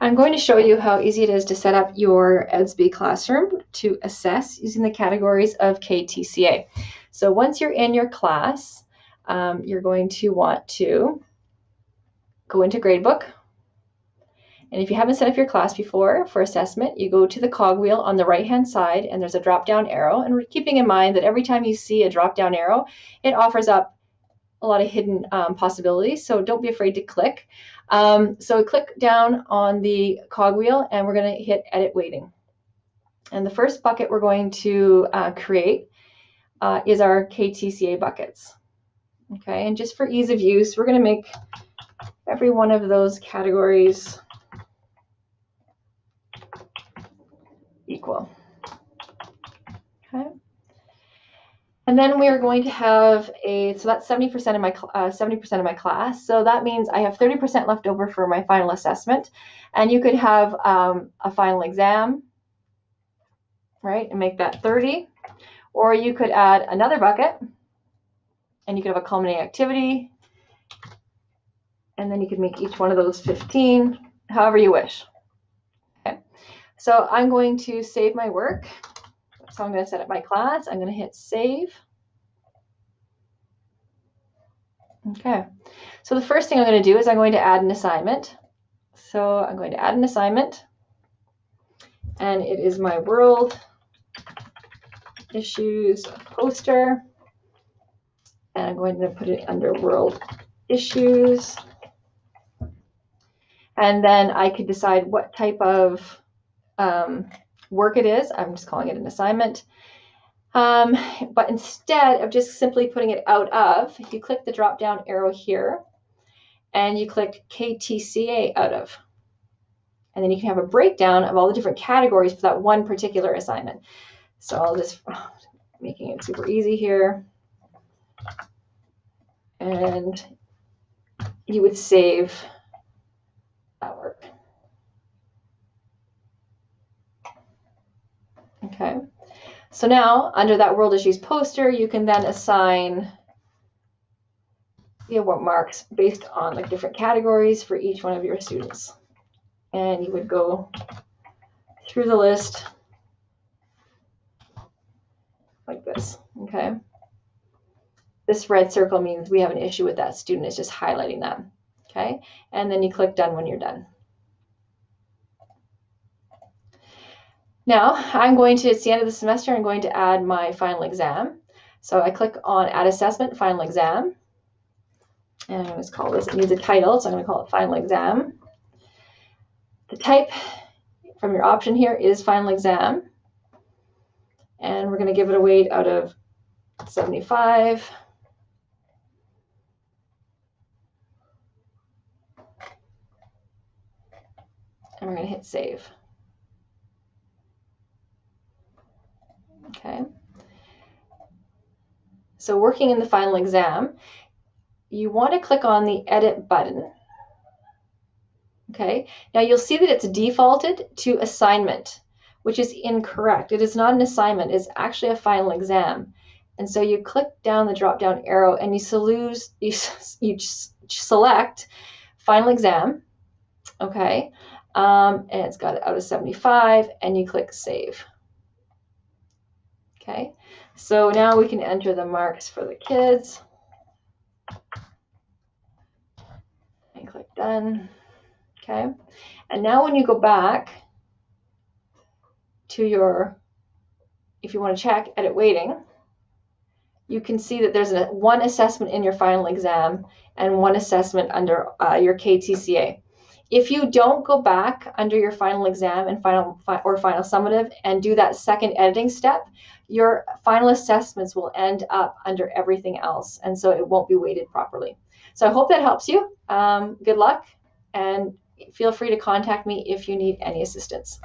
I'm going to show you how easy it is to set up your EDSBY classroom to assess using the categories of KTCA. So once you're in your class, you're going to want to go into Gradebook. And if you haven't set up your class before for assessment, you go to the cogwheel on the right-hand side, and there's a drop-down arrow. And we're keeping in mind that every time you see a drop-down arrow, it offers up a lot of hidden possibilities, so don't be afraid to click. So click down on the cogwheel, and we're going to hit Edit Weighting. And the first bucket we're going to create is our KTCA buckets. Okay, and just for ease of use, we're going to make every one of those categories equal. Okay. And then we are going to have so that's 70% of my 70% of my class. So that means I have 30% left over for my final assessment. And you could have a final exam, right, and make that 30. Or you could add another bucket, and you could have a culminating activity, and then you could make each one of those 15, however you wish. Okay. So I'm going to save my work. So I'm going to set up my class. I'm going to hit save. Okay. So the first thing I'm going to do is I'm going to add an assignment. So I'm going to add an assignment, and it is my World Issues poster, and I'm going to put it under World Issues. And then I could decide what type of work it is. I'm just calling it an assignment. But instead of just simply putting it out of, if you click the drop down arrow here and you click KTCA out of, and then you can have a breakdown of all the different categories for that one particular assignment. So I'll just making it super easy here, and you would save that work. Okay. So now, under that World Issues poster, you can then assign what marks based on like different categories for each one of your students. And you would go through the list like this, okay? This red circle means we have an issue with that student. It's just highlighting them, okay? And then you click Done when you're done. Now, it's the end of the semester, I'm going to add my final exam. So I click on Add Assessment, Final Exam. And I'm going to call this, it needs a title, so I'm going to call it Final Exam. The type from your option here is Final Exam. And we're going to give it a weight out of 75. And we're going to hit Save. Okay. So working in the final exam, you want to click on the Edit button. Okay. Now you'll see that it's defaulted to assignment, which is incorrect. It is not an assignment. It's actually a final exam. And so you click down the drop-down arrow and you select Final Exam. Okay. And it's got it out of 75, and you click Save. Okay, so now we can enter the marks for the kids. And click Done. Okay, and now when you go back to your, if you want to check Edit Weighting, you can see that there's one assessment in your final exam and one assessment under your KTCA. If you don't go back under your final exam and final summative and do that second editing step, your final assessments will end up under everything else, and so it won't be weighted properly. So I hope that helps you. Good luck, and feel free to contact me if you need any assistance.